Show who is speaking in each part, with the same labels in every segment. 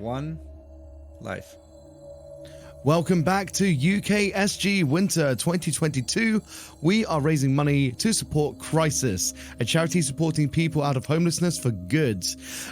Speaker 1: 1 life.
Speaker 2: Welcome back to UKSG Winter 2022. We are raising money to support Crisis, a charity supporting people out of homelessness for good.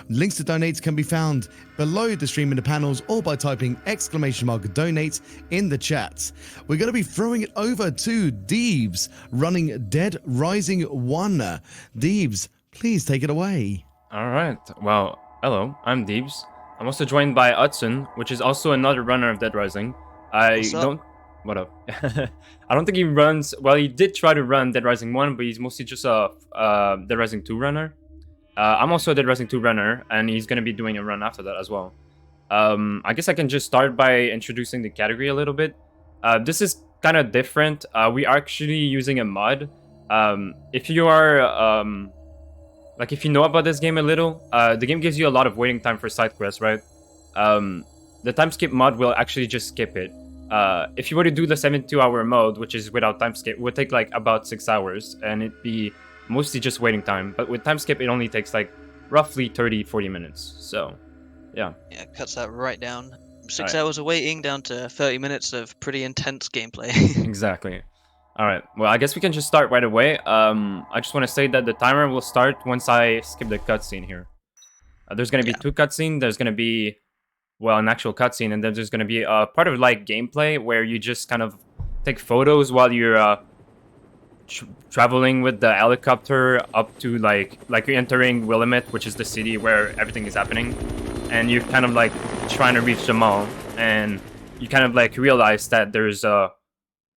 Speaker 2: Links to donate can be found below the stream in the panels or by typing !donate in the chat. We're going to be throwing it over to Deebz, running Dead Rising 1. Deebz, please take it away.
Speaker 3: All right. Well, hello, I'm Deebz. I'm also joined by Hudson, which is also another runner of Dead Rising. What up? I don't think he runs. Well, he did try to run Dead Rising 1, but he's mostly just a Dead Rising 2 runner. I'm also a Dead Rising 2 runner, and he's going to be doing a run after that as well. I guess I can just start by introducing the category a little bit. This is kind of different. We are actually using a mod. If you are... if you know about this game a little, the game gives you a lot of waiting time for side quests, right? The time skip mod will actually just skip it. If you were to do the 72-hour mode, which is without time skip, it would take like about 6 hours, and it'd be mostly just waiting time. But with time skip, it only takes like roughly 30-40 minutes. So, yeah.
Speaker 4: Yeah, it cuts that right down. 6 hours of waiting down to 30 minutes of pretty intense gameplay.
Speaker 3: Exactly. All right. Well, I guess we can just start right away. I just want to say that the timer will start once I skip the cutscene here. There's going to be two cutscenes. There's going to be, well, an actual cutscene, and then there's going to be a part of like gameplay where you just kind of take photos while you're traveling with the helicopter up to like you're entering Willamette, which is the city where everything is happening, and you're kind of like trying to reach the mall, and you kind of like realize that there's a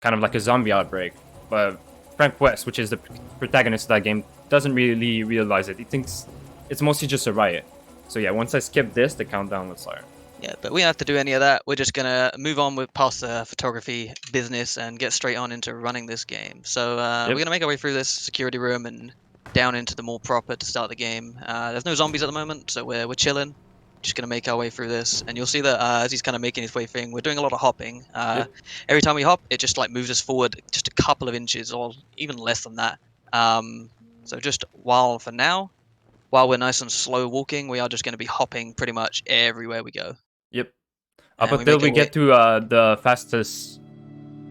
Speaker 3: kind of like a zombie outbreak, but Frank West, which is the protagonist of that game, doesn't really realize it. He thinks it's mostly just a riot. So yeah, once I skip this, the countdown will start.
Speaker 4: Yeah, but we don't have to do any of that. We're just gonna move on with past the photography business and get straight on into running this game. So we're gonna make our way through this security room and down into the mall proper to start the game. There's no zombies at the moment, so we're chilling. Just gonna make our way through this, and you'll see that as he's kind of making his way through, we're doing a lot of hopping. Every time we hop, it just like moves us forward just a couple of inches, or even less than that. So just while we're nice and slow walking, we are just going to be hopping pretty much everywhere we go.
Speaker 3: Yep. Up until we get to the fastest,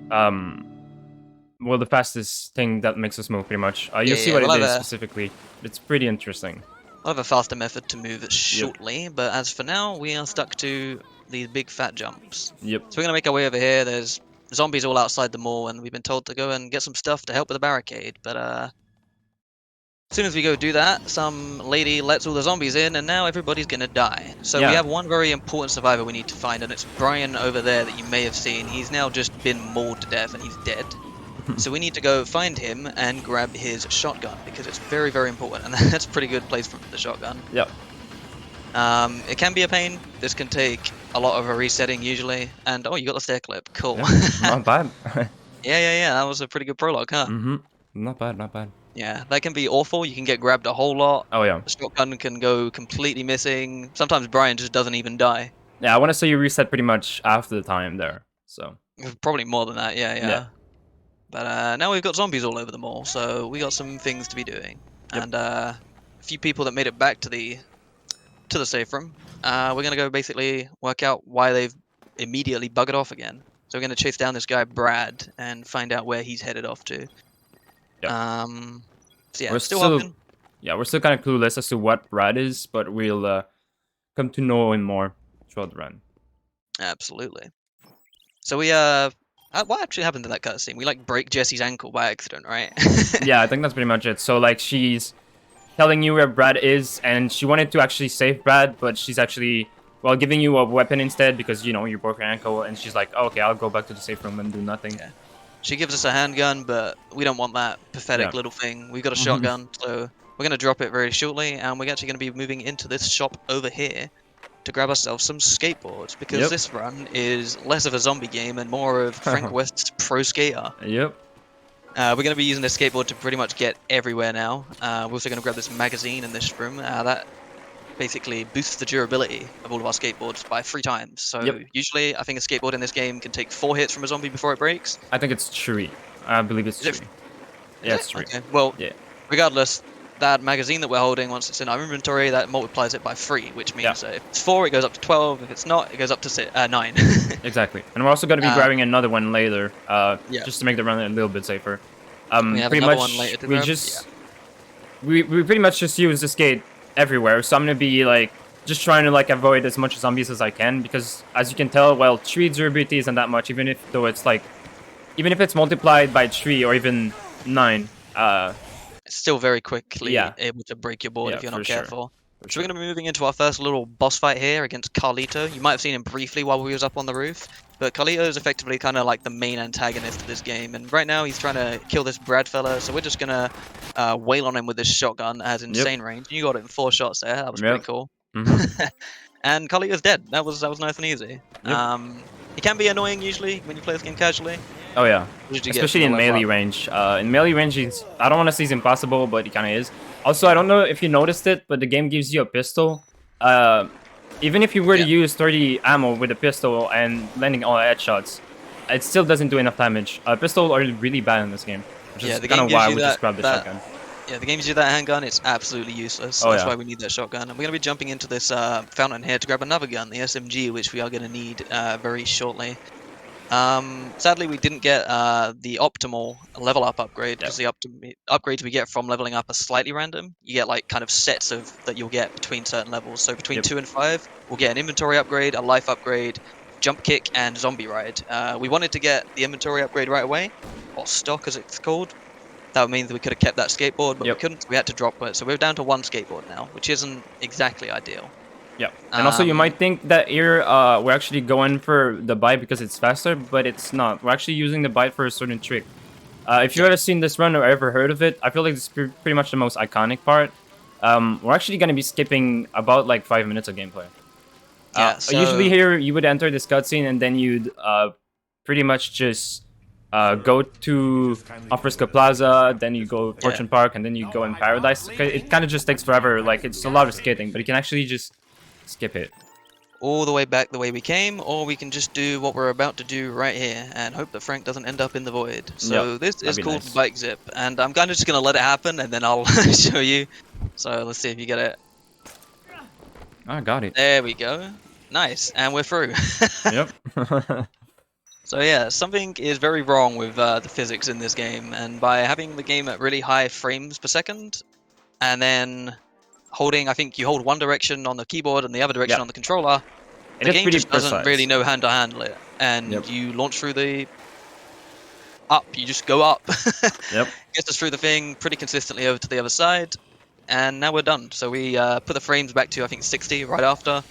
Speaker 3: the fastest thing that makes us move, pretty much. You'll see what it is specifically. It's pretty interesting.
Speaker 4: We'll have a faster method to move shortly, but as for now, we are stuck to these big fat jumps.
Speaker 3: Yep.
Speaker 4: So we're going to make our way over here. There's zombies all outside the mall, and we've been told to go and get some stuff to help with the barricade, but as soon as we go do that, some lady lets all the zombies in, and now everybody's going to die. So we have one very important survivor we need to find, and it's Brian over there that you may have seen. He's now just been mauled to death, and he's dead. So we need to go find him and grab his shotgun, because it's very, very important, and that's a pretty good place for the shotgun.
Speaker 3: Yep.
Speaker 4: It can be a pain. This can take a lot of a resetting usually, and oh, you got the stair clip. Cool.
Speaker 3: Yeah, not bad.
Speaker 4: yeah, that was a pretty good prologue, huh?
Speaker 3: Not bad.
Speaker 4: Yeah, that can be awful. You can get grabbed a whole lot.
Speaker 3: Oh, yeah.
Speaker 4: The shotgun can go completely missing. Sometimes Brian just doesn't even die.
Speaker 3: Yeah, I want to say you reset pretty much after the time there, so.
Speaker 4: Probably more than that, yeah. But now we've got zombies all over the mall, so we got some things to be doing. Yep. And a few people that made it back to the safe room. We're going to go basically work out why they've immediately buggered off again. So we're going to chase down this guy, Brad, and find out where he's headed off to.
Speaker 3: Yep.
Speaker 4: So yeah,
Speaker 3: we're
Speaker 4: still hopping.
Speaker 3: Yeah, we're still kind of clueless as to what Brad is, but we'll come to know him more throughout the run.
Speaker 4: Absolutely. So we what actually happened to that cutscene? We like break Jesse's ankle by accident, right?
Speaker 3: Yeah, I think that's pretty much it. So like she's telling you where Brad is, and she wanted to actually save Brad, but she's actually giving you a weapon instead because you broke her ankle, and she's like, oh, okay, I'll go back to the safe room and do nothing.
Speaker 4: Yeah. She gives us a handgun, but we don't want that pathetic little thing. We've got a shotgun, so we're going to drop it very shortly, and we're actually going to be moving into this shop over here to grab ourselves some skateboards, because this run is less of a zombie game and more of Frank West's pro skater.
Speaker 3: Yep.
Speaker 4: We're going to be using this skateboard to pretty much get everywhere now. We're also going to grab this magazine in this room. That basically boosts the durability of all of our skateboards by 3 times. So usually I think a skateboard in this game can take 4 hits from a zombie before it breaks.
Speaker 3: I think it's 3. I believe it's 3. Yeah, it's 3.
Speaker 4: Okay. Well, regardless, that magazine that we're holding, once it's in our inventory, that multiplies it by 3, which means if it's 4, it goes up to 12. If it's not, it goes up to 9.
Speaker 3: Exactly. And we're also going to be grabbing another one later, just to make the run a little bit safer.
Speaker 4: We have
Speaker 3: pretty
Speaker 4: another
Speaker 3: much,
Speaker 4: one later to
Speaker 3: we
Speaker 4: grab.
Speaker 3: just we pretty much just use this gate everywhere. So I'm gonna be like just trying to like avoid as much zombies as I can, because as you can tell, well, 3 durability isn't that much, even if it's multiplied by 3 or even 9.
Speaker 4: It's still very quickly able to break your board if you're not careful. So we're going to be moving into our first little boss fight here against Carlito. You might have seen him briefly while we was up on the roof, but Carlito is effectively kind of like the main antagonist of this game, and right now he's trying to kill this Brad fella, so we're just going to wail on him with this shotgun. It has insane range. You got it in 4 shots there. That was pretty cool. And Carlito's dead. That was nice and easy. He can be annoying usually when you play this game casually.
Speaker 3: Oh yeah, especially in melee range. In melee range, I don't want to say he's impossible, but he kind of is. Also, I don't know if you noticed it, but the game gives you a pistol. Even if you were to use 30 ammo with a pistol and landing all headshots, it still doesn't do enough damage. Pistols are really bad in this game, which is kind of why we just grabbed the shotgun.
Speaker 4: Yeah, the game gives you that handgun, it's absolutely useless. That's why we need that shotgun. And we're going to be jumping into this fountain here to grab another gun, the SMG, which we are going to need very shortly. Sadly, we didn't get the optimal level up upgrade, because the upgrades we get from leveling up are slightly random. You get like kind of sets of that you'll get between certain levels. So between 2 and 5, we'll get an inventory upgrade, a life upgrade, jump kick, and zombie ride. We wanted to get the inventory upgrade right away, or stock as it's called. That means we could have kept that skateboard, but we couldn't. So we had to drop it. So we're down to 1 skateboard now, which isn't exactly ideal.
Speaker 3: Yeah, and also you might think that here we're actually going for the bite because it's faster, but it's not. We're actually using the bite for a certain trick. If you've ever seen this run or ever heard of it, I feel like it's pretty much the most iconic part. We're actually going to be skipping about like 5 minutes of gameplay. So usually here you would enter this cutscene and then you'd pretty much just go to Frisco Plaza, then you go Fortune Park, and then you go in Paradise. It kind of just takes forever. Like, it's a lot of skating, but you can actually just skip it.
Speaker 4: All the way back the way we came, or we can just do what we're about to do right here and hope that Frank doesn't end up in the void. So this is called Bike Zip, and I'm kind of just going to let it happen, and then I'll show you. So let's see if you get it.
Speaker 3: I got it.
Speaker 4: There we go. Nice, and we're through.
Speaker 3: Yep.
Speaker 4: So yeah, something is very wrong with the physics in this game, and by having the game at really high frames per second, and then holding, I think you hold one direction on the keyboard and the other direction on the controller, the game just doesn't really know how to handle it, and you launch through the you just go up. Gets us through the thing pretty consistently over to the other side, and now we're done. So we put the frames back to, I think, 60 right after.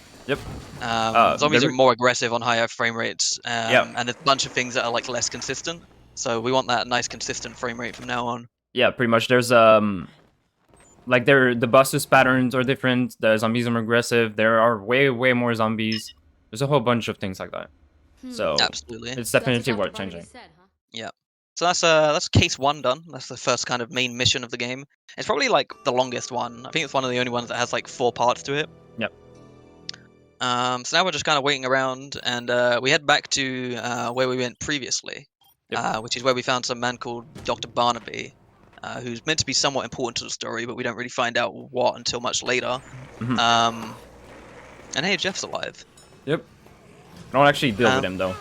Speaker 4: Zombies are more aggressive on higher frame rates, and there's a bunch of things that are like less consistent. So we want that nice consistent frame rate from now on. Yeah,
Speaker 3: pretty much. There's like the buses patterns are different. The zombies are more aggressive. There are way more zombies. There's a whole bunch of things like that. So
Speaker 4: absolutely,
Speaker 3: it's definitely worth changing.
Speaker 4: Yeah. So that's case 1 done. That's the first kind of main mission of the game. It's probably like the longest one. I think it's one of the only ones that has like 4 parts to it.
Speaker 3: Yep.
Speaker 4: So now we're just kind of waiting around, and we head back to where we went previously, which is where we found some man called Dr. Barnaby, who's meant to be somewhat important to the story, but we don't really find out what until much later. And hey, Jeff's alive.
Speaker 3: Yep. I don't actually deal with him though.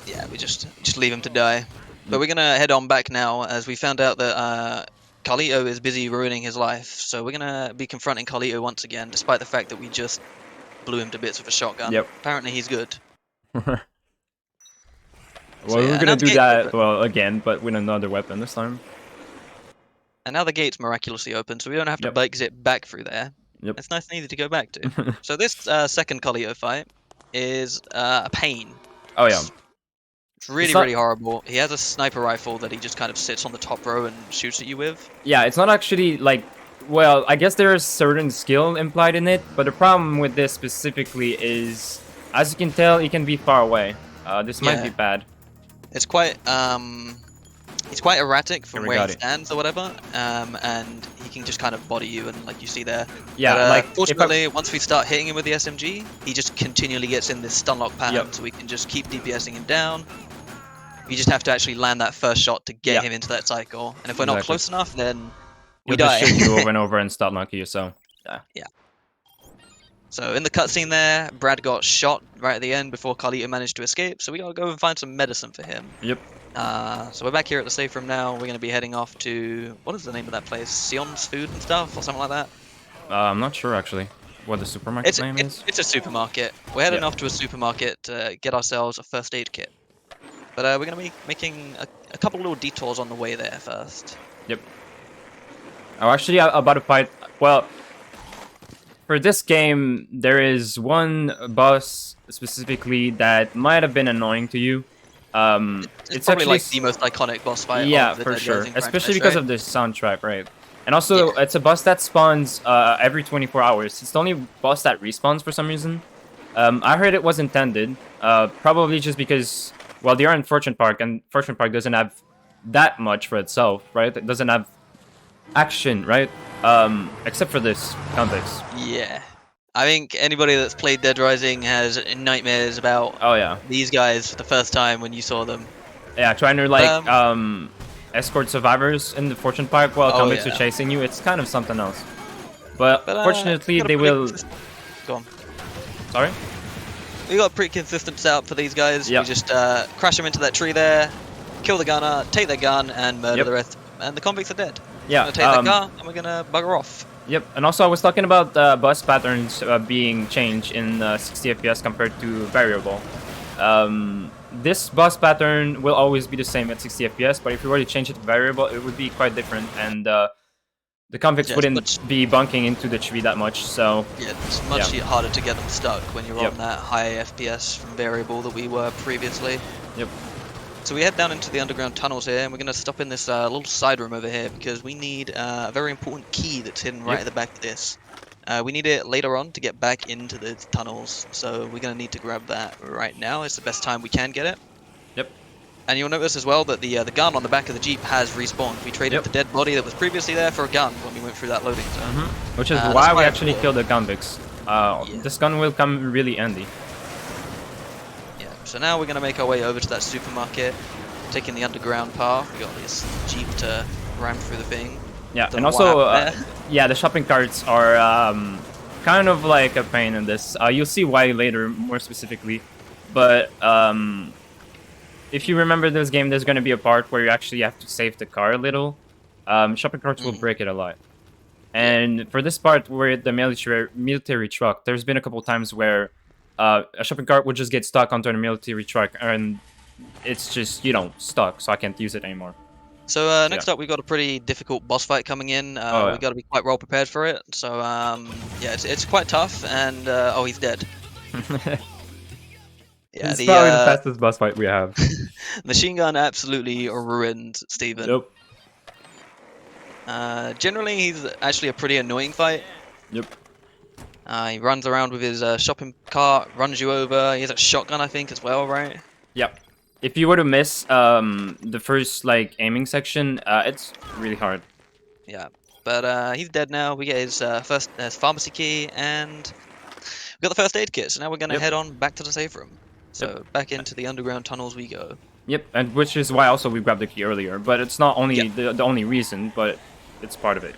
Speaker 4: Yeah, we just leave him to die. But we're gonna head on back now, as we found out that Carlito is busy ruining his life. So we're gonna be confronting Carlito once again, despite the fact that we just blew him to bits with a shotgun. Apparently he's good.
Speaker 3: Well, we're gonna do that again, but with another weapon this time.
Speaker 4: And now the gate's miraculously open, so we don't have to bike zip back through there. It's nice and easy to go back to. So this second Carlito fight is a pain.
Speaker 3: Oh yeah.
Speaker 4: It's really horrible. He has a sniper rifle that he just kind of sits on the top row and shoots at you with.
Speaker 3: Yeah, it's not actually like, well, I guess there is certain skill implied in it, but the problem with this specifically is, as you can tell, he can be far away. This might be bad.
Speaker 4: It's quite erratic from where he stands or whatever, and he can just kind of body you, and like you see there.
Speaker 3: Yeah,
Speaker 4: but,
Speaker 3: like
Speaker 4: fortunately, once we start hitting him with the SMG, he just continually gets in this stun lock pattern, so we can just keep DPSing him down. You just have to actually land that first shot to get him into that cycle, and if we're not close enough, then we
Speaker 3: He'll just
Speaker 4: die.
Speaker 3: shoot you over and over and stop knock you. So
Speaker 4: Yeah. So in the cutscene there, Brad got shot right at the end before Carlito managed to escape. So we gotta go and find some medicine for him.
Speaker 3: yep.
Speaker 4: So we're back here at the safe room now. We're gonna be heading off to what is the name of that place? Sion's Food and Stuff or something like that.
Speaker 3: I'm not sure actually what the supermarket name is.
Speaker 4: It's a supermarket. We're heading off to a supermarket to get ourselves a first aid kit. But we're gonna be making a couple little detours on the way there first.
Speaker 3: Yep. Oh, actually, about to fight. Well, for this game, there is one boss specifically that might have been annoying to you.
Speaker 4: It's probably like the most iconic boss fight.
Speaker 3: Yeah,
Speaker 4: of the
Speaker 3: for
Speaker 4: Dead
Speaker 3: sure.
Speaker 4: Rising
Speaker 3: Especially
Speaker 4: franchise,
Speaker 3: because
Speaker 4: right?
Speaker 3: of the soundtrack, right? And also, it's a boss that spawns every 24 hours. It's the only boss that respawns for some reason. I heard it was intended, probably just because, well, they are in Fortune Park, and Fortune Park doesn't have that much for itself, right? It doesn't have action, right? Except for this context.
Speaker 4: Yeah. I think anybody that's played Dead Rising has nightmares about
Speaker 3: Oh yeah,
Speaker 4: these guys for the first time when you saw them.
Speaker 3: yeah. Trying to like escort survivors in the Fortune Park while convicts are chasing you. It's kind of something else. But fortunately, they will.
Speaker 4: Go on.
Speaker 3: Sorry.
Speaker 4: We got a pretty consistent setup for these guys.
Speaker 3: Yep.
Speaker 4: We just crash them into that tree there, kill the gunner, take their gun, and murder the rest. And the convicts are dead.
Speaker 3: Yeah.
Speaker 4: We're gonna take their car and we're gonna bugger off.
Speaker 3: Yep, and also I was talking about bus patterns being changed in 60 FPS compared to variable. This bus pattern will always be the same at 60 FPS, but if you were to change it to variable, it would be quite different, and the convicts wouldn't be bunking into the tree that much. So
Speaker 4: yeah, it's much harder to get them stuck when you're on that high FPS from variable that we were previously.
Speaker 3: Yep.
Speaker 4: So we head down into the underground tunnels here, and we're going to stop in this little side room over here because we need a very important key that's hidden right at the back of this. We need it later on to get back into the tunnels, so we're going to need to grab that right now. It's the best time we can get it.
Speaker 3: Yep.
Speaker 4: And you'll notice as well that the gun on the back of the Jeep has respawned. We traded the dead body that was previously there for a gun when we went through that loading zone.
Speaker 3: Which is why we actually killed the convicts. This gun will come really handy.
Speaker 4: So now we're going to make our way over to that supermarket, taking the underground path. We got this Jeep to ram through the thing.
Speaker 3: Yeah, and also, yeah, the shopping carts are kind of like a pain in this. You'll see why later, more specifically. But if you remember this game, there's going to be a part where you actually have to save the car a little. Shopping carts will break it a lot. And for this part, where the military truck, there's been a couple times where a shopping cart would just get stuck onto a military truck, and it's just, you know, stuck, so I can't use it anymore.
Speaker 4: So next up, we've got a pretty difficult boss fight coming in. We've got to be quite well prepared for it. So yeah, it's quite tough. And oh, he's dead. Yeah,
Speaker 3: it's probably the fastest boss fight we have.
Speaker 4: Machine gun absolutely ruined Steven.
Speaker 3: Nope.
Speaker 4: Generally, he's actually a pretty annoying fight.
Speaker 3: Yep.
Speaker 4: He runs around with his shopping cart, runs you over. He has a shotgun, I think, as well, right?
Speaker 3: Yep. If you were to miss the first like aiming section, it's really hard.
Speaker 4: Yeah, but he's dead now. We get his his pharmacy key, and we got the first aid kit. So now we're gonna head on back to the safe room. So back into the underground tunnels we go.
Speaker 3: Yep, and which is why also we grabbed the key earlier. But it's not only the only reason, but it's part of it.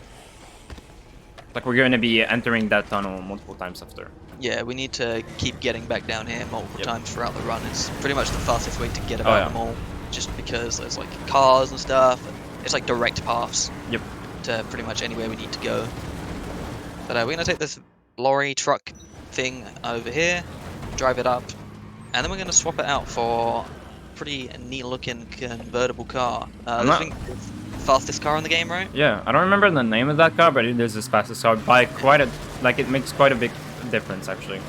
Speaker 3: Like, we're going to be entering that tunnel multiple times after.
Speaker 4: Yeah, we need to keep getting back down here multiple times throughout the run. It's pretty much the fastest way to get about them all, just because there's like cars and stuff, and it's like direct paths to pretty much anywhere we need to go. But we're going to take this lorry truck thing over here, drive it up, and then we're going to swap it out for a pretty neat looking convertible car. I think fastest car in the game, right?
Speaker 3: Yeah, I don't remember the name of that car, but it is the fastest car by quite a, like, it makes quite a big difference actually.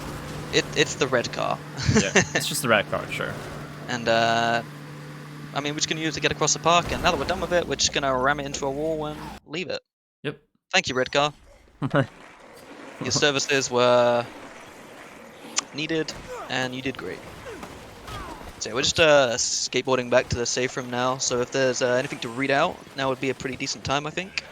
Speaker 4: It's the red car.
Speaker 3: Yeah, it's just the red car, sure. And
Speaker 4: I mean, we're just gonna use it to get across the park, and now that we're done with it, we're just gonna ram it into a wall and leave it.
Speaker 3: Yep.
Speaker 4: Thank you, red car. Your services were needed, and you did great. So we're just skateboarding back to the safe room now, so if there's anything to read out, now would be a pretty decent time, I think.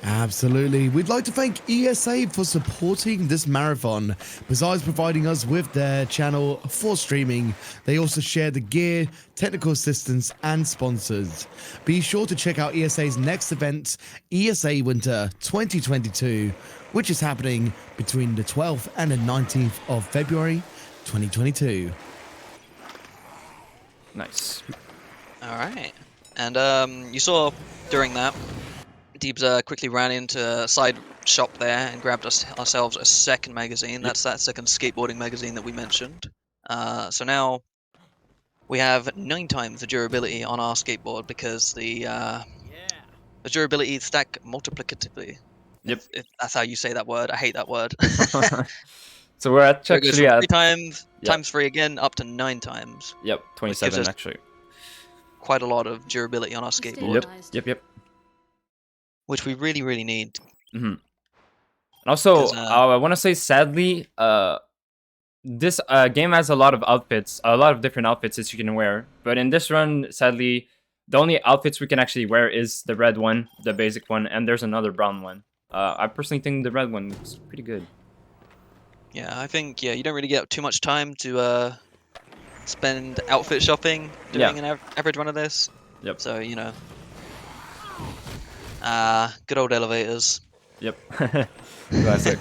Speaker 2: Absolutely. We'd like to thank ESA for supporting this marathon. Besides providing us with their channel for streaming, they also share the gear, technical assistance, and sponsors. Be sure to check out ESA's next event, ESA Winter 2022, which is happening between the 12th and the 19th of February 2022.
Speaker 3: Nice.
Speaker 4: All right. And you saw during that, Deebz quickly ran into a side shop there and grabbed ourselves a second magazine. That's that second skateboarding magazine that we mentioned. So now we have 9 times the durability on our skateboard because the durability stack multiplicatively.
Speaker 3: Yep.
Speaker 4: If that's how you say that word. I hate that word.
Speaker 3: So we're
Speaker 4: So it goes
Speaker 3: actually
Speaker 4: from
Speaker 3: at
Speaker 4: 3 times,
Speaker 3: Yep.
Speaker 4: times 3 again, up to 9 times.
Speaker 3: Yep, 27
Speaker 4: us
Speaker 3: actually.
Speaker 4: Quite a lot of durability on our skateboard,
Speaker 3: Yep.
Speaker 4: which we really, really need.
Speaker 3: Mm-hmm. Also,
Speaker 4: 'Cause,
Speaker 3: I want to say, sadly, this game has a lot of outfits, a lot of different outfits that you can wear. But in this run, sadly, the only outfits we can actually wear is the red one, the basic one, and there's another brown one. I personally think the red one looks pretty good.
Speaker 4: Yeah, I think you don't really get too much time to spend outfit shopping doing an average run of this.
Speaker 3: Yep.
Speaker 4: So good old elevators.
Speaker 3: Yep. Classic.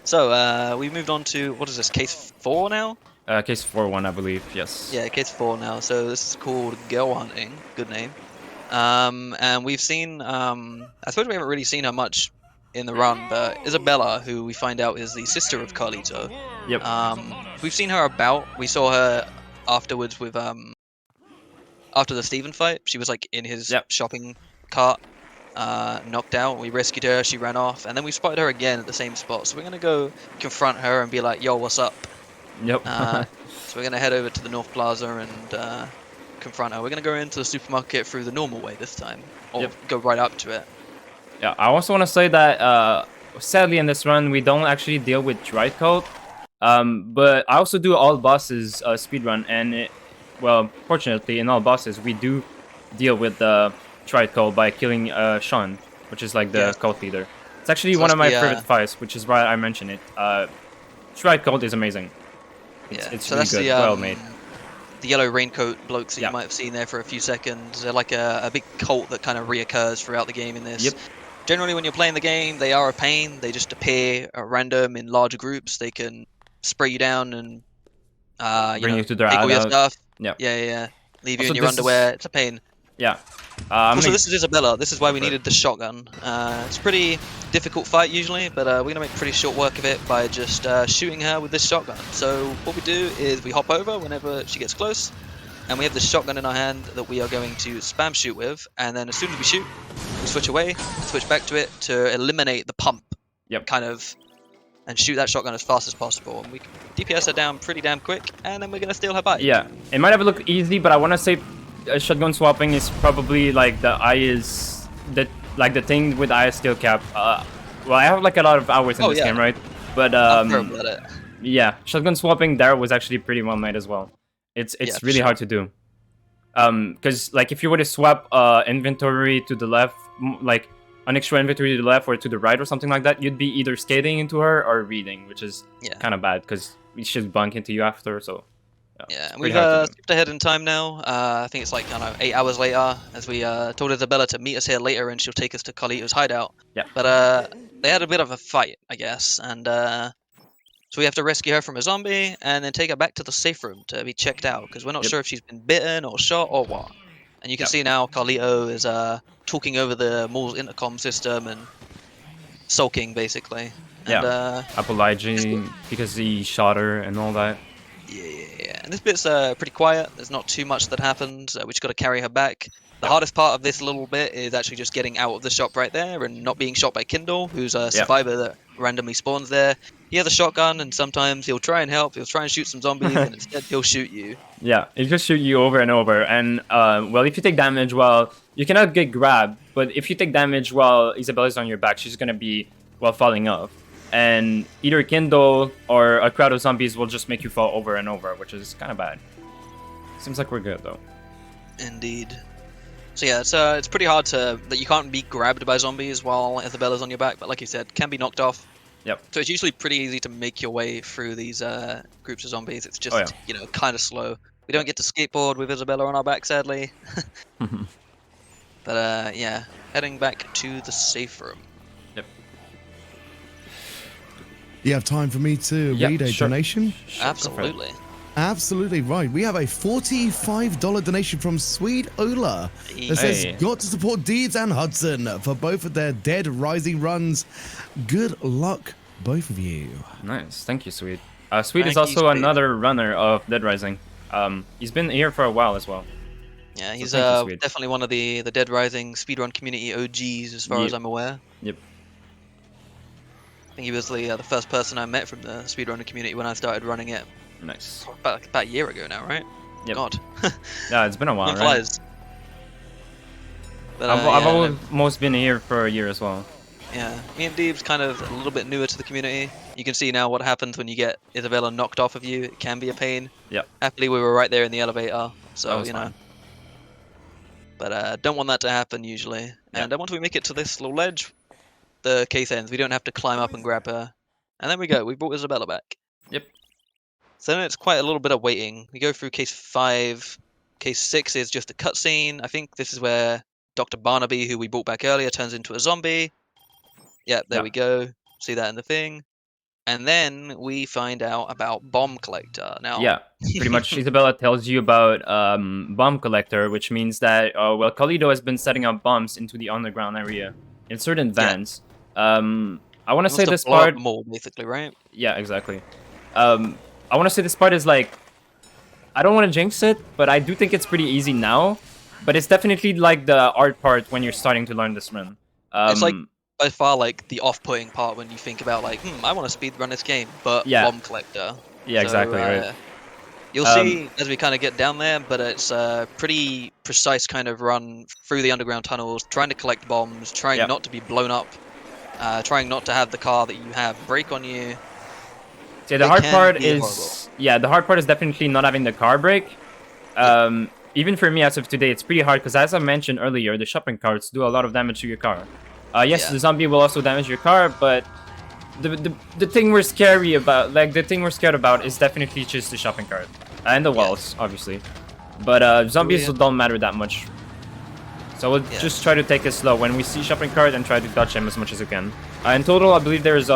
Speaker 4: So we moved on to, what is this, case 4 now?
Speaker 3: Case 4-1, I believe. Yes.
Speaker 4: Yeah, case 4 now. So this is called Girl Hunting. Good name. And we've seen, I suppose we haven't really seen her much in the run, but Isabella, who we find out is the sister of Carlito.
Speaker 3: Yep.
Speaker 4: We've seen her about. We saw her afterwards with after the Steven fight. She was like in his shopping cart, knocked out. We rescued her. She ran off, and then we spotted her again at the same spot. So we're gonna go confront her and be like, "Yo, what's up?"
Speaker 3: Yep.
Speaker 4: So we're gonna head over to the North Plaza and confront her. We're gonna go into the supermarket through the normal way this time, or go right up to it.
Speaker 3: Yeah, I also want to say that sadly in this run we don't actually deal with Dry Coat, but I also do all bosses speedrun, and well, fortunately in all bosses we do deal with the Dry Coat by killing Sean, which is like the cult leader. It's actually one of my favorite fights, which is why I mention it. Dry Coat is amazing. It's
Speaker 4: so
Speaker 3: really
Speaker 4: that's
Speaker 3: good, well made.
Speaker 4: The yellow raincoat blokes that you might have seen there for a few seconds. They're like a big cult that kind of reoccurs throughout the game in this.
Speaker 3: Yep.
Speaker 4: Generally, when you're playing the game, they are a pain. They just appear at random in large groups. They can spray you down and
Speaker 3: bring you to their
Speaker 4: take all your stuff.
Speaker 3: Yep.
Speaker 4: Yeah. Leave you
Speaker 3: Also,
Speaker 4: in your underwear. It's a pain.
Speaker 3: Yeah.
Speaker 4: Also, this is Isabella. This is why we needed the shotgun. It's a pretty difficult fight usually, but we're going to make pretty short work of it by just shooting her with this shotgun. So what we do is we hop over whenever she gets close, and we have this shotgun in our hand that we are going to spam shoot with, and then as soon as we shoot, we switch away, switch back to it to eliminate the pump, kind of, and shoot that shotgun as fast as possible. And we can DPS her down pretty damn quick, and then we're going to steal her bike.
Speaker 3: Yeah, it might have looked easy, but I want to say shotgun swapping is probably like the thing with IS skill cap. Well, I have like a lot of hours in this game, right? But yeah, shotgun swapping there was actually pretty well made as well. It's really hard to do. Because like if you were to swap inventory to the left, like an extra inventory to the left or to the right or something like that, you'd be either skating into her or reading, which is kind of bad because we should bunk into you after. So
Speaker 4: yeah, and we've skipped ahead in time now. I think it's like, I don't know, 8 hours later, as we told Isabella to meet us here later and she'll take us to Carlito's hideout.
Speaker 3: Yeah.
Speaker 4: But they had a bit of a fight, I guess, and so we have to rescue her from a zombie and then take her back to the safe room to be checked out, because we're not sure if she's been bitten or shot or what. And you can see now Carlito is talking over the mall's intercom system and sulking, basically. And,
Speaker 3: apologizing because he shot her and all that.
Speaker 4: Yeah. And this bit's pretty quiet. There's not too much that happens. We just got to carry her back. The hardest part of this little bit is actually just getting out of the shop right there and not being shot by Kindle, who's a survivor that randomly spawns there. He has a shotgun, and sometimes he'll try and help. He'll try and shoot some zombies, and instead he'll shoot you. Yeah,
Speaker 3: he'll just shoot you over and over. And well, if you take damage, well, you cannot get grabbed. But if you take damage while Isabella's on your back, she's gonna be falling off. And either Kindle or a crowd of zombies will just make you fall over and over, which is kind of bad. Seems like we're good though.
Speaker 4: Indeed. So yeah, it's pretty hard that you can't be grabbed by zombies while Isabella's on your back, but like you said, can be knocked off.
Speaker 3: Yep.
Speaker 4: So it's usually pretty easy to make your way through these groups of zombies. It's just kind of slow. We don't get to skateboard with Isabella on our back, sadly. But yeah, heading back to the safe room.
Speaker 3: Yep.
Speaker 2: You have time for me to read a donation?
Speaker 4: Absolutely.
Speaker 2: Absolutely right. We have a $45 donation from Sweet Ola that says, got to support Deebz and Hudson for both of their Dead Rising runs. Good luck, both of you.
Speaker 3: Nice. Thank you, Sweet. Sweet is also another runner of Dead Rising. He's been here for a while as well.
Speaker 4: Yeah, he's definitely one of the Dead Rising speedrun community OGs as far as I'm aware.
Speaker 3: Yep.
Speaker 4: I think he was the first person I met from the speedrunner community when I started running it.
Speaker 3: Nice.
Speaker 4: About a year ago now, right?
Speaker 3: Yep.
Speaker 4: God.
Speaker 3: Yeah, it's been a while,
Speaker 4: Time
Speaker 3: right?
Speaker 4: flies. But,
Speaker 3: I've almost been here for a year as well.
Speaker 4: Yeah, me and Deebz kind of a little bit newer to the community. You can see now what happens when you get Isabella knocked off of you. It can be a pain.
Speaker 3: Yep.
Speaker 4: Happily, we were right there in the elevator, so you know.
Speaker 3: Fine.
Speaker 4: But don't want that to happen usually. And once we make it to this little ledge, the case ends. We don't have to climb up and grab her. And then we go. We brought Isabella back.
Speaker 3: Yep.
Speaker 4: So then it's quite a little bit of waiting. We go through case 5. Case 6 is just a cutscene. I think this is where Dr. Barnaby, who we brought back earlier, turns into a zombie. Yeah, there we go. See that in the thing. And then we find out about Bomb Collector. Now,
Speaker 3: yeah, pretty much Isabella tells you about Bomb Collector, which means that, well, Kalido has been setting up bombs into the underground area in certain vans. I want to say this part...
Speaker 4: more, basically, right?
Speaker 3: Yeah, exactly. I want to say this part is like... I don't want to jinx it, but I do think it's pretty easy now. But it's definitely like the art part when you're starting to learn this run.
Speaker 4: It's like by far like the off-putting part when you think about like, I want to speedrun this game, but Bomb Collector.
Speaker 3: Yeah, exactly, right.
Speaker 4: You'll see as we kind of get down there, but it's a pretty precise kind of run through the underground tunnels, trying to collect bombs, trying not to be blown up, trying not to have the car that you have break on you.
Speaker 3: Yeah, the hard part is the hard part is definitely not having the car break. Even for me as of today, it's pretty hard because as I mentioned earlier, the shopping carts do a lot of damage to your car. Yes, the zombie will also damage your car, but the thing we're scary about, the thing we're scared about, is definitely just the shopping cart and the walls, obviously. But zombies don't matter that much. So we'll just try to take it slow when we see shopping cart and try to dodge them as much as we can. In total, I believe there is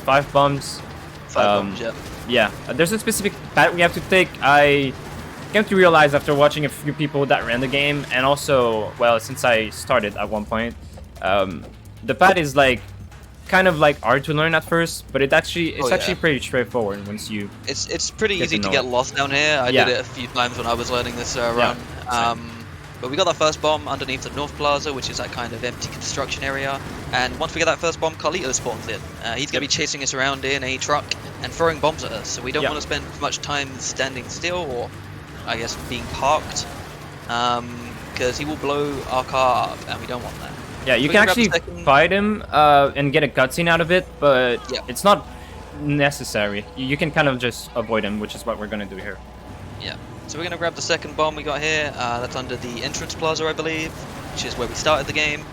Speaker 3: 5 bombs.
Speaker 4: 5 bombs,
Speaker 3: yeah. There's a specific path we have to take. I came to realize after watching a few people that ran the game, and also, well, since I started at one point, the path is like kind of like hard to learn at first, but it's actually pretty straightforward once you.
Speaker 4: It's pretty easy to get lost down here. I did it a few times when I was learning this run. But we got that first bomb underneath the North Plaza, which is that kind of empty construction area. And once we get that first bomb, Carlito spawns in. He's going to be chasing us around in a truck and throwing bombs at us. So we don't want to spend much time standing still, or I guess being parked, because he will blow our car up, and we don't want that.
Speaker 3: Yeah, you can actually fight him and get a cutscene out of it, but it's not necessary. You can kind of just avoid him, which is what we're going to do here. Yeah.
Speaker 4: So we're going to grab the second bomb we got here. That's under the entrance plaza, I believe, which is where we started the game.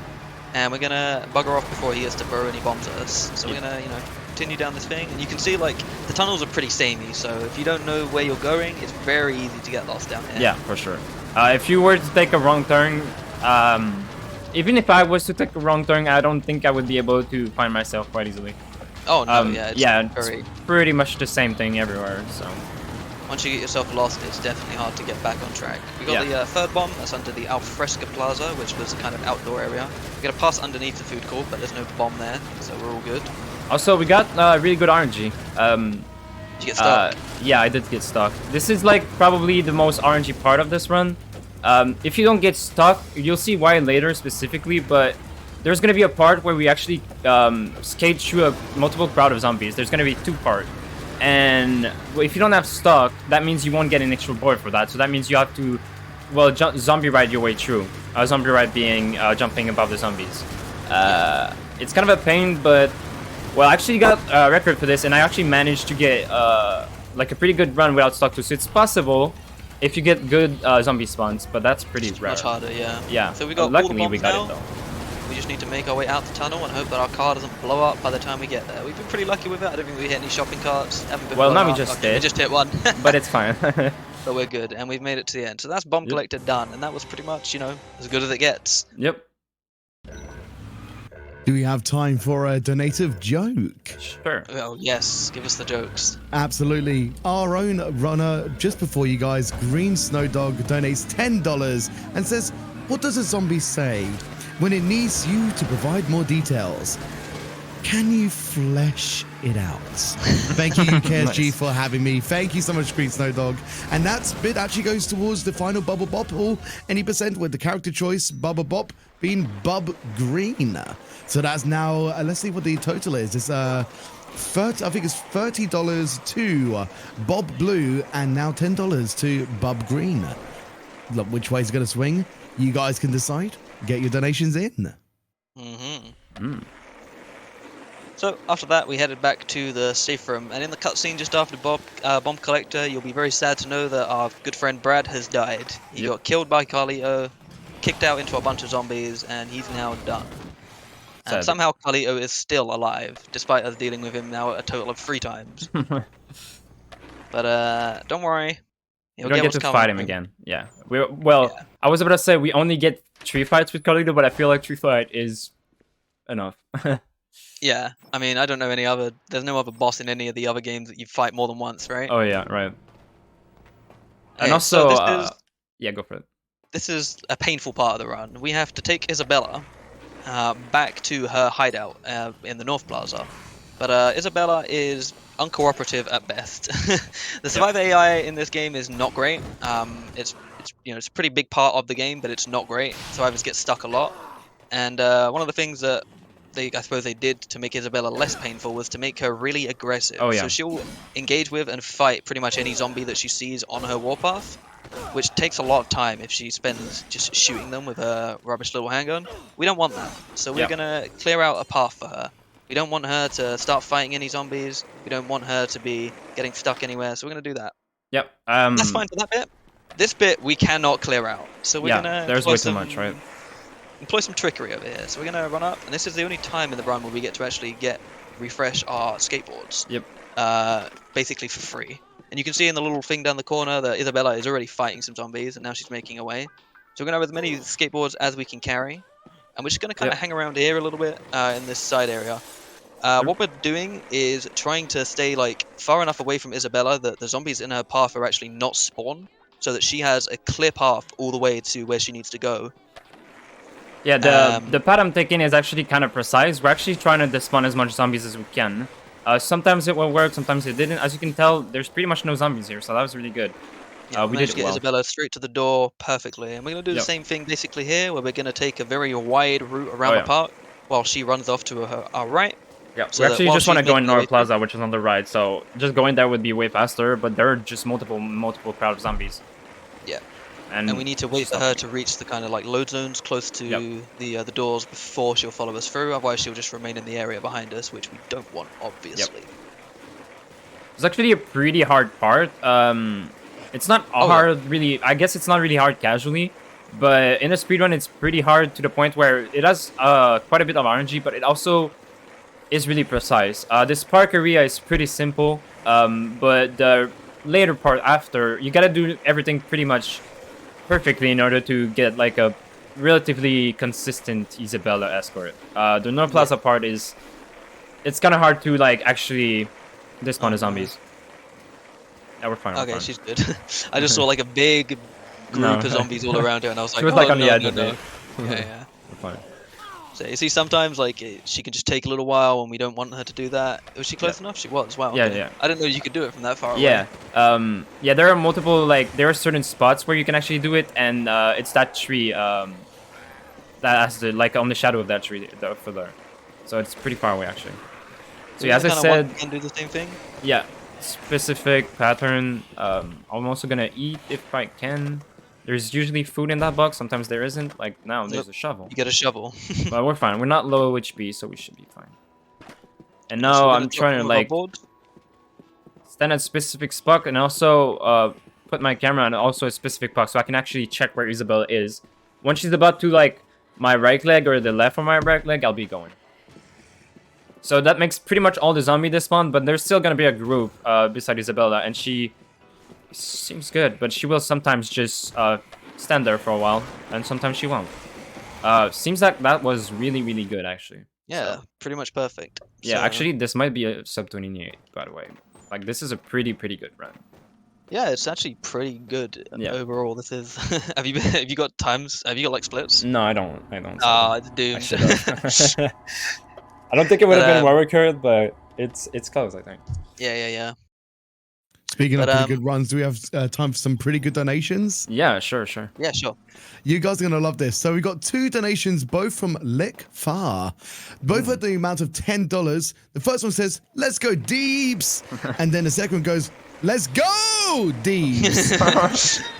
Speaker 4: And we're going to bugger off before he has to throw any bombs at us. So we're going to, continue down this thing. And you can see, like, the tunnels are pretty samey. So if you don't know where you're going, it's very easy to get lost down here.
Speaker 3: Yeah, for sure. If you were to take a wrong turn, even if I was to take a wrong turn, I don't think I would be able to find myself quite easily.
Speaker 4: Oh, no, it's
Speaker 3: pretty much the same thing everywhere, so...
Speaker 4: Once you get yourself lost, it's definitely hard to get back on track. We got the third bomb, that's under the Alfresca Plaza, which was a kind of outdoor area. We're going to pass underneath the food court, but there's no bomb there, so we're all good.
Speaker 3: Also, we got really good RNG.
Speaker 4: Did you get stuck?
Speaker 3: Yeah, I did get stuck. This is like probably the most RNG part of this run. If you don't get stuck, you'll see why later specifically, but there's going to be a part where we actually skate through a multiple crowd of zombies. There's going to be 2 parts. And if you don't have stock, that means you won't get an extra board for that. So that means you have to, well, zombie ride your way through. Zombie ride being jumping above the zombies. It's kind of a pain, but, well, I actually got a record for this, and I actually managed to get like a pretty good run without stock too. So it's possible if you get good zombie spawns, but that's pretty rare.
Speaker 4: Much harder, yeah.
Speaker 3: Yeah.
Speaker 4: So we got all the
Speaker 3: luckily we
Speaker 4: bombs
Speaker 3: got
Speaker 4: now.
Speaker 3: it though.
Speaker 4: We just need to make our way out the tunnel and hope that our car doesn't blow up by the time we get there. We've been pretty lucky with it. I don't think we hit any shopping carts. Haven't been
Speaker 3: Well,
Speaker 4: blown
Speaker 3: now we
Speaker 4: up.
Speaker 3: just
Speaker 4: Okay,
Speaker 3: did.
Speaker 4: We just hit one.
Speaker 3: But it's fine.
Speaker 4: But we're good, and we've made it to the end. So that's bomb collector done, and that was pretty much, you know, as good as it gets.
Speaker 3: Yep.
Speaker 2: Do we have time for a donative joke?
Speaker 3: Sure.
Speaker 4: Oh yes, give us the jokes.
Speaker 2: Absolutely. Our own runner, just before you guys, Green Snow Dog, donates $10 and says, "What does a zombie say when it needs you to provide more details? Can you flesh it out?" Thank you, UKSG,
Speaker 3: Nice.
Speaker 2: for having me. Thank you so much, Green Snow Dog. And that bit actually goes towards the final Bubble Bop or any percent with the character choice, Bubble Bop, being Bub Green. So that's now, let's see what the total is. It's I think it's $30 to Bob Blue and now $10 to Bub Green. Look, which way is going to swing? You guys can decide. Get your donations in.
Speaker 4: So after that, we headed back to the safe room, and in the cutscene just after bomb collector, you'll be very sad to know that our good friend Brad has died. He got killed by Carlito, kicked out into a bunch of zombies, and he's now done. And
Speaker 3: Sad.
Speaker 4: somehow Carlito is still alive, despite us dealing with him now a total of 3 times. But don't worry,
Speaker 3: We don't get to fight him again. Yeah. Well,
Speaker 4: Yeah.
Speaker 3: I was about to say we only get 3 fights with Carlito, but I feel like 3 fight is enough.
Speaker 4: Yeah, I mean, I don't know any other. There's no other boss in any of the other games that you fight more than once, right?
Speaker 3: Oh yeah, right. And
Speaker 4: Okay,
Speaker 3: also,
Speaker 4: so
Speaker 3: yeah, go for it.
Speaker 4: this is a painful part of the run. We have to take Isabella back to her hideout in the North Plaza. But Isabella is uncooperative at best. The survivor AI in this game is not great. It's it's a pretty big part of the game, but it's not great. Survivors get stuck a lot. And one of the things that I suppose they did to make Isabella less painful was to make her really aggressive.
Speaker 3: Oh, yeah.
Speaker 4: So she'll engage with and fight pretty much any zombie that she sees on her warpath, which takes a lot of time if she spends just shooting them with a rubbish little handgun. We don't want that. So we're gonna clear out a path for her. We don't want her to start fighting any zombies. We don't want her to be getting stuck anywhere. So we're gonna do that.
Speaker 3: Yep.
Speaker 4: That's fine for that bit. This bit we cannot clear out. So we're gonna
Speaker 3: there's way too much, right?
Speaker 4: employ some trickery over here. So we're gonna run up, and this is the only time in the run where we get to actually refresh our skateboards.
Speaker 3: Yep.
Speaker 4: Basically for free. And you can see in the little thing down the corner that Isabella is already fighting some zombies, and now she's making her way. So we're gonna have as many skateboards as we can carry, and we're just gonna kind of hang around here a little bit in this side area. What we're doing is trying to stay like far enough away from Isabella that the zombies in her path are actually not spawn, so that she has a clear path all the way to where she needs to go.
Speaker 3: Yeah, the path I'm taking is actually kind of precise. We're actually trying to despawn as much zombies as we can. Sometimes it will work, sometimes it didn't. As you can tell, there's pretty much no zombies here, so that was really good.
Speaker 4: Yeah,
Speaker 3: We
Speaker 4: managed
Speaker 3: did
Speaker 4: to get
Speaker 3: well.
Speaker 4: Isabella straight to the door perfectly, and we're gonna do the same thing basically here, where we're gonna take a very wide route around the park while she runs off to our right.
Speaker 3: Yeah,
Speaker 4: So
Speaker 3: we
Speaker 4: that
Speaker 3: actually
Speaker 4: while
Speaker 3: just want to
Speaker 4: she's
Speaker 3: go in
Speaker 4: making her way
Speaker 3: North Plaza, which is on the right, so just going there would be way faster, but there are just multiple crowd of zombies.
Speaker 4: Yeah.
Speaker 3: And
Speaker 4: we need to wait for her to reach the kind of like load zones close to the doors before she'll follow us through. Otherwise, she'll just remain in the area behind us, which we don't want, obviously.
Speaker 3: It's actually a pretty hard part. It's not hard, really. I guess it's not really hard casually, but in a speedrun, it's pretty hard to the point where it has quite a bit of RNG, but it also is really precise. This park area is pretty simple, but the later part after, you gotta do everything pretty much perfectly in order to get like a relatively consistent Isabella escort. The North Plaza part it's kind of hard to like actually despawn the zombies. Yeah, we're fine.
Speaker 4: Okay, she's good. I just saw like a big group of zombies all around her, and I was like,
Speaker 3: she was like on the edge of it.
Speaker 4: Yeah.
Speaker 3: We're fine.
Speaker 4: So you see, sometimes like she can just take a little while, and we don't want her to do that. Was she close enough? She was. Wow.
Speaker 3: Yeah,
Speaker 4: okay.
Speaker 3: yeah.
Speaker 4: I didn't know you could do it from that far away.
Speaker 3: Yeah. Yeah, there are multiple, like, there are certain spots where you can actually do it, and it's that tree, that has the, like, on the shadow of that tree over there. So it's pretty far away, actually. So yeah, as I said,
Speaker 4: can do the same thing.
Speaker 3: Yeah, specific pattern. I'm also gonna eat if I can. There's usually food in that box. Sometimes there isn't. Like now, there's a shovel.
Speaker 4: You get a shovel.
Speaker 3: But we're fine. We're not low HP, so we should be fine. And now I'm trying to like stand at a specific spot, and also put my camera on also a specific box so I can actually check where Isabella is. Once she's about to like my right leg or the left of my right leg, I'll be going. So that makes pretty much all the zombie despawn, but there's still gonna be a group beside Isabella, and she seems good, but she will sometimes just stand there for a while, and sometimes she won't. Seems like that was really good actually.
Speaker 4: Yeah,
Speaker 3: so,
Speaker 4: pretty much perfect.
Speaker 3: Yeah,
Speaker 4: so,
Speaker 3: actually this might be a sub 28 by the way. Like this is a pretty good run.
Speaker 4: Yeah, it's actually pretty good
Speaker 3: Yeah.
Speaker 4: overall. This is. Have you got times? Have you got like splits?
Speaker 3: No, I don't.
Speaker 4: Ah, it's doomed.
Speaker 3: I should have. I don't think it would have been well recurred, but it's close, I think.
Speaker 4: Yeah.
Speaker 2: Speaking of pretty good runs, do we have time for some pretty good donations?
Speaker 3: Yeah, sure.
Speaker 4: Yeah, sure.
Speaker 2: You guys are going to love this. So we got 2 donations, both from Lick Far. Both at the amount of $10. The first one says, let's go Deebz. And then the second one goes, let's go Deebz.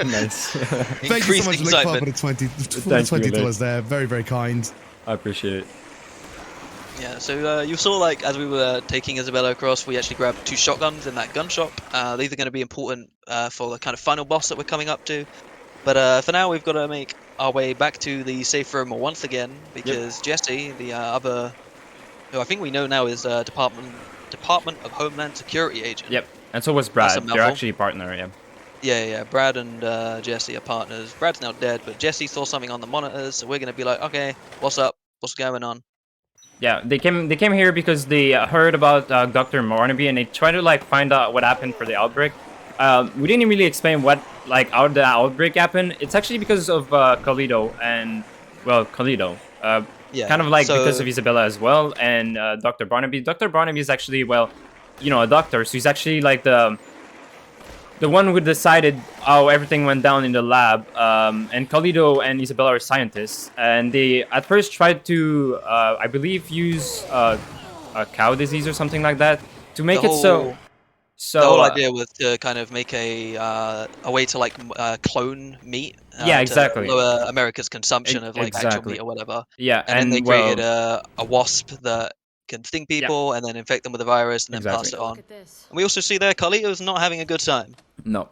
Speaker 3: Nice.
Speaker 2: Thank you so much, Lick Far, for the $20 there. Very kind.
Speaker 3: I appreciate it.
Speaker 4: Yeah, so you saw, like, as we were taking Isabella across, we actually grabbed 2 shotguns in that gun shop. These are going to be important for the kind of final boss that we're coming up to. But for now, we've got to make our way back to the safe room once again, because Jesse, the other, who I think we know now is Department of Homeland Security agent.
Speaker 3: Yep, and so was Brad. They're actually a partner, yeah.
Speaker 4: Yeah. Brad and Jesse are partners. Brad's now dead, but Jesse saw something on the monitors, so we're going to be like, okay, what's up? What's going on?
Speaker 3: Yeah, they came here because they heard about Dr. Barnaby, and they tried to like find out what happened for the outbreak. We didn't really explain what how the outbreak happened. It's actually because of Khalito and Khalito.
Speaker 4: Yeah,
Speaker 3: kind of like because of Isabella as well, and Dr. Barnaby. Dr. Barnaby is actually a doctor, so he's actually like the one who decided how everything went down in the lab, and Khalito and Isabella are scientists, and they at first tried to, I believe, use a cow disease or something like that to make it so.
Speaker 4: The whole idea was to kind of make a way to like clone meat.
Speaker 3: Yeah, exactly.
Speaker 4: To lower America's consumption of like actual meat or whatever.
Speaker 3: Yeah,
Speaker 4: and then they created a wasp that can sting people and then infect them with the virus and then pass it on. And we also see there Carlito's not having a good time.
Speaker 3: No.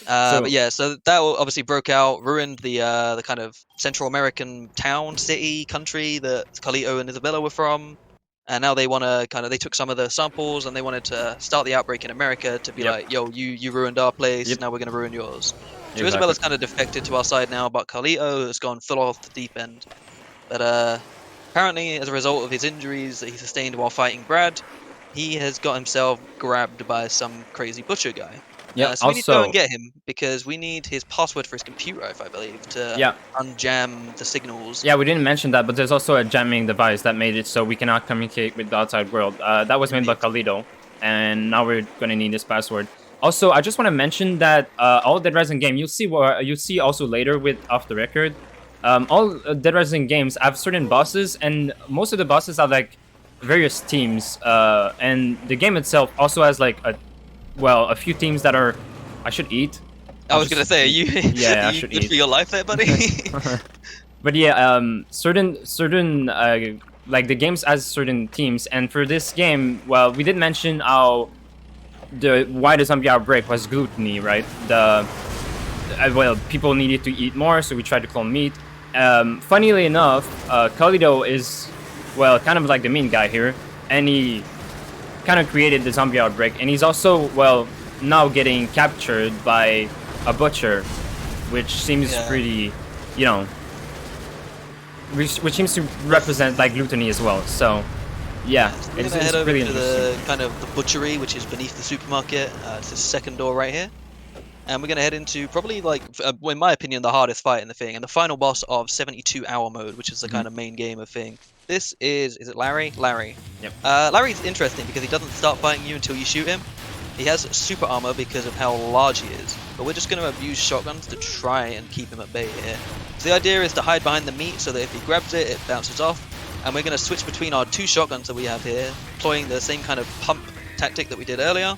Speaker 4: But yeah, so that obviously broke out, ruined the kind of Central American town, city, country that Carlito and Isabella were from. And now they want to they took some of the samples and they wanted to start the outbreak in America to be like, yo, you ruined our place, now we're going to ruin yours. So Isabella's kind of defected to our side now, but Carlito has gone full off the deep end. But apparently, as a result of his injuries that he sustained while fighting Brad, he has got himself grabbed by some crazy butcher guy.
Speaker 3: Yeah,
Speaker 4: so we need to go and get him because we need his password for his computer, if I believe, to unjam the signals.
Speaker 3: Yeah, we didn't mention that, but there's also a jamming device that made it so we cannot communicate with the outside world. That was made by Khalito, and now we're gonna need this password. Also, I just want to mention that all Dead Rising game, you'll see also later with Off the Record, all Dead Rising games have certain bosses, and most of the bosses are like various teams, and the game itself also has like a few teams that are. I should eat.
Speaker 4: I was gonna say, you.
Speaker 3: Yeah, I
Speaker 4: you
Speaker 3: should
Speaker 4: good
Speaker 3: eat.
Speaker 4: for your life there, buddy.
Speaker 3: But yeah, certain like the games has certain teams, and for this game, well, we did mention how why the zombie outbreak was gluttony, right? People needed to eat more, so we tried to clone meat. Funnily enough, Khalito is kind of like the main guy here, and he kind of created the zombie outbreak, and he's also now getting captured by a butcher, which seems pretty, which seems to represent like gluttony as well. So yeah,
Speaker 4: we're gonna head over to the kind of the butchery, which is beneath the supermarket. It's the second door right here, and we're gonna head into probably in my opinion, the hardest fight in the thing, and the final boss of 72-hour mode, which is the kind of main game of thing. This is it Larry? Larry.
Speaker 3: Yep.
Speaker 4: Larry's interesting because he doesn't start fighting you until you shoot him. He has super armor because of how large he is, but we're just going to abuse shotguns to try and keep him at bay here. So the idea is to hide behind the meat so that if he grabs it, it bounces off, and we're going to switch between our 2 shotguns that we have here, employing the same kind of pump tactic that we did earlier,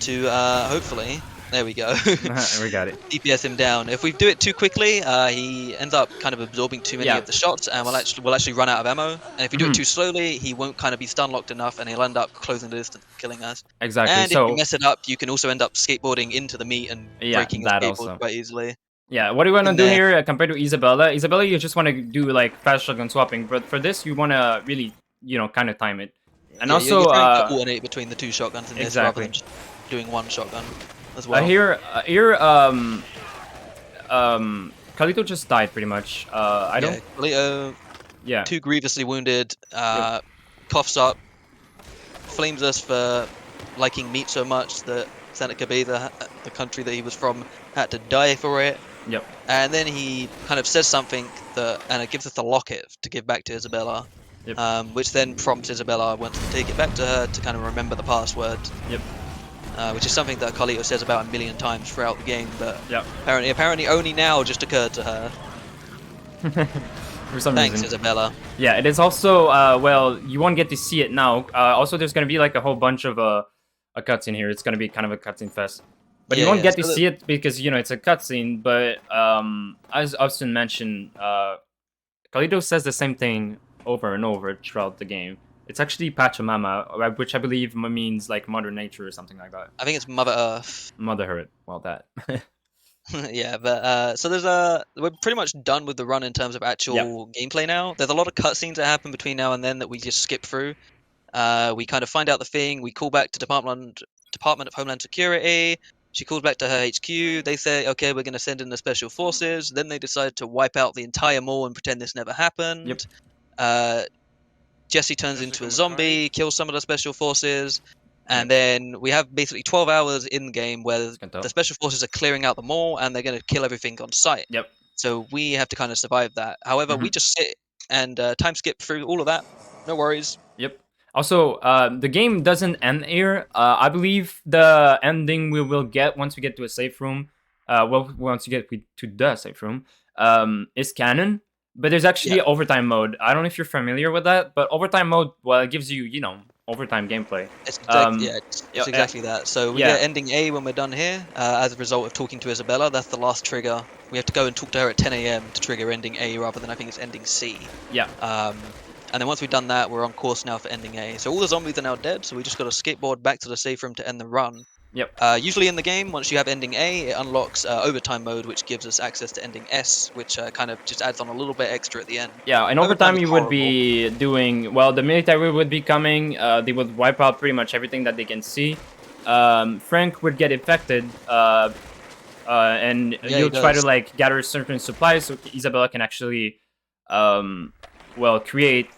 Speaker 4: to hopefully There we go.
Speaker 3: We got it.
Speaker 4: DPS him down. If we do it too quickly, he ends up kind of absorbing too many of the shots, and we'll actually run out of ammo. And if we do it too slowly, he won't kind of be stun locked enough, and he'll end up closing the distance, killing us.
Speaker 3: Exactly.
Speaker 4: And if you mess it up, you can also end up skateboarding into the meat and breaking his skateboard quite easily.
Speaker 3: Yeah, what do you want to do here compared to Isabella? Isabella, you just want to do like fast shotgun swapping, but for this, you want to really, kind of time it. And also,
Speaker 4: you're trying to alternate between the two shotguns in this rather than just doing one shotgun as well.
Speaker 3: Kalito just died pretty much.
Speaker 4: Kalito, too grievously wounded, coughs up, flames us for liking meat so much that Seneca Bay, the country that he was from, had to die for it.
Speaker 3: Yep.
Speaker 4: And then he kind of says something and it gives us a locket to give back to Isabella. Yep. Which then prompts Isabella wants to take it back to her to kind of remember the password.
Speaker 3: Yep.
Speaker 4: Which is something that Carlito says about a million times throughout the game, but
Speaker 3: yep.
Speaker 4: apparently only now just occurred to her.
Speaker 3: For some
Speaker 4: Thanks,
Speaker 3: reason.
Speaker 4: Isabella.
Speaker 3: Yeah, it is also, well, you won't get to see it now. Also, there's going to be like a whole bunch of a cutscene here. It's going to be kind of a cutscene fest. But you won't get to see it because, it's a cutscene, but as Austin mentioned, Carlito says the same thing over and over throughout the game. It's actually Pachamama, which I believe means like Mother Nature or something like that.
Speaker 4: I think it's Mother Earth.
Speaker 3: Mother Earth. Well, that.
Speaker 4: Yeah, but so we're pretty much done with the run in terms of actual gameplay now. There's a lot of cutscenes that happen between now and then that we just skip through. We kind of find out the thing. We call back to Department of Homeland Security. She calls back to her HQ. They say, okay, we're going to send in the special forces. Then they decide to wipe out the entire mall and pretend this never happened. Yep. Jesse turns into a zombie, kills some of the special forces, and then we have basically 12 hours in the game where the special forces are clearing out the mall and they're going to kill everything on sight.
Speaker 3: Yep.
Speaker 4: So we have to kind of survive that. However, we just sit and time skip through all of that. No worries.
Speaker 3: Yep. Also, the game doesn't end here. I believe the ending we will get once we get to a safe room, once you get to the safe room, is canon. But there's actually overtime mode. I don't know if you're familiar with that, but overtime mode, well, it gives you, overtime gameplay.
Speaker 4: It's exactly that. So we get ending A when we're done here, as a result of talking to Isabella. That's the last trigger. We have to go and talk to her at 10 AM to trigger ending A rather than I think it's ending C.
Speaker 3: Yeah.
Speaker 4: And then once we've done that, we're on course now for ending A. So all the zombies are now dead, so we just got to skateboard back to the safe room to end the run.
Speaker 3: Yep.
Speaker 4: Usually in the game, once you have ending A, it unlocks overtime mode, which gives us access to ending S, which kind of just adds on a little bit extra at the end.
Speaker 3: Yeah, and overtime you would be doing, well, the military would be coming, they would wipe out pretty much everything that they can see. Frank would get infected, and you'll try to, like, gather certain supplies so Isabella can actually, create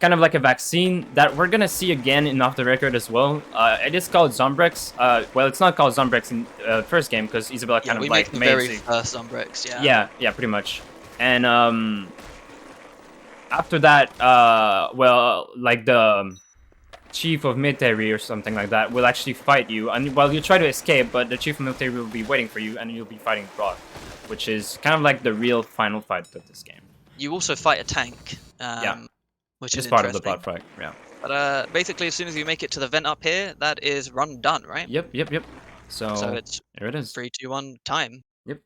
Speaker 3: kind of like a vaccine that we're gonna see again in Off the Record as well. It is called Zombrex. Well, it's not called Zombrex in first game because Isabella kind of like
Speaker 4: made the very first Zombrex.
Speaker 3: Yeah, pretty much. And after that, like the chief of military or something like that will actually fight you, and you try to escape, but the chief of military will be waiting for you, and you'll be fighting Brock, which is kind of like the real final fight of this game.
Speaker 4: You also fight a tank. Which is
Speaker 3: part of the plot fight, yeah.
Speaker 4: But basically, as soon as you make it to the vent up here, that is run done, right?
Speaker 3: Yep. So
Speaker 4: it's
Speaker 3: there it is.
Speaker 4: 3, 2, 1, time.
Speaker 3: Yep.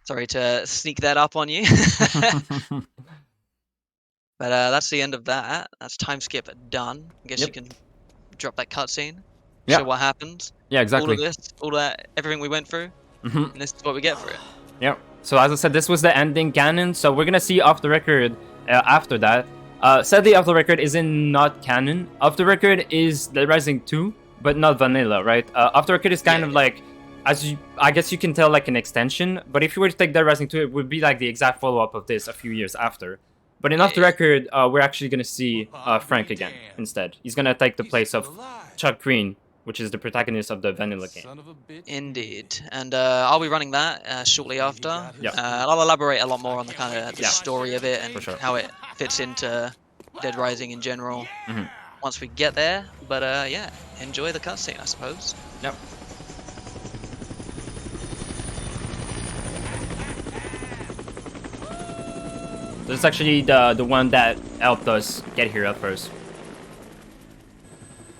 Speaker 4: Sorry to sneak that up on you. But that's the end of that. That's time skip done. I guess you can drop that cutscene. Show what happens.
Speaker 3: Yeah, exactly.
Speaker 4: All that, everything we went through. And this is what we get for it.
Speaker 3: Yep. So as I said, this was the ending canon. So we're gonna see Off the Record after that. Sadly, Off the Record isn't not canon. Off the Record is Dead Rising 2, but not vanilla, right? Off the Record is kind of like, I guess you can tell, like an extension. But if you were to take Dead Rising 2, it would be like the exact follow-up of this a few years after. But in Off the Record, we're actually gonna see Frank again instead. He's gonna take the place of Chuck Green, which is the protagonist of the vanilla game.
Speaker 4: Indeed. And I'll be running that shortly after.
Speaker 3: Yep.
Speaker 4: I'll elaborate a lot more on the kind of the story of it and
Speaker 3: sure.
Speaker 4: how it fits into Dead Rising in general once we get there. But yeah, enjoy the cutscene, I suppose.
Speaker 3: Yep. This is actually the one that helped us get here at first.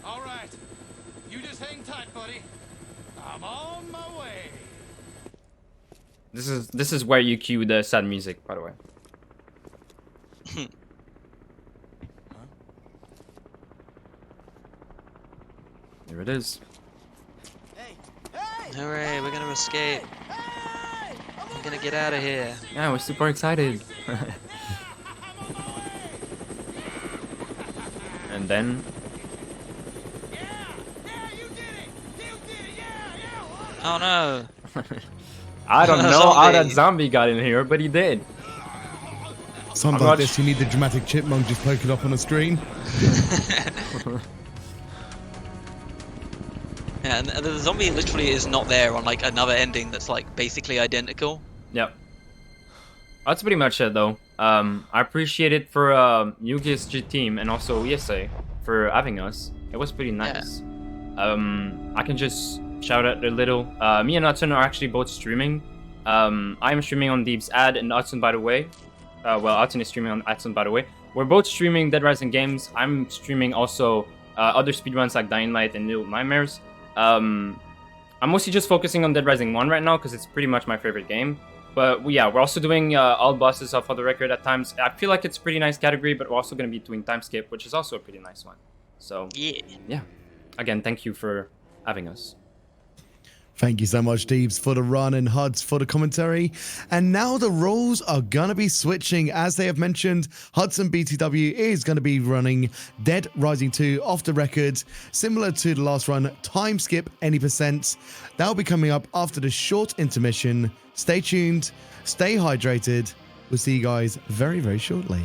Speaker 5: All right, you just hang tight, buddy. I'm on
Speaker 3: This is where you cue the sad music, by the way. Here it is.
Speaker 4: Hooray, we're gonna escape. We're gonna get out of here.
Speaker 3: Yeah, we're super excited. And then...
Speaker 4: Oh no.
Speaker 3: I don't know how that zombie got in here, but he did.
Speaker 2: Something like this, you need the dramatic chipmunk just poking up on the screen.
Speaker 4: Yeah, and the zombie literally is not there on like another ending that's like basically identical.
Speaker 3: Yep. That's pretty much it though. I appreciate it for UKSG team and also ESA for having us. It was pretty nice. Yeah. I can just shout out a little. Me and Hudson are actually both streaming. I'm streaming on Deebz ad and Hudson, by the way. Well, Hudson is streaming on Hudson, by the way. We're both streaming Dead Rising games. I'm streaming also other speedruns like Dying Light and Little Nightmares. I'm mostly just focusing on Dead Rising 1 right now because it's pretty much my favorite game. But yeah, we're also doing all bosses off of the record at times. I feel like it's a pretty nice category, but we're also going to be doing Timeskip, which is also a pretty nice one. So yeah. Again, thank you for having us.
Speaker 2: Thank you so much, Deebz, for the run and Huds for the commentary. And now the roles are going to be switching. As they have mentioned, Hudson BTW is going to be running Dead Rising 2 off the record, similar to the last run, Timeskip Any %. That will be coming up after the short intermission. Stay tuned, stay hydrated. We'll see you guys very, very shortly.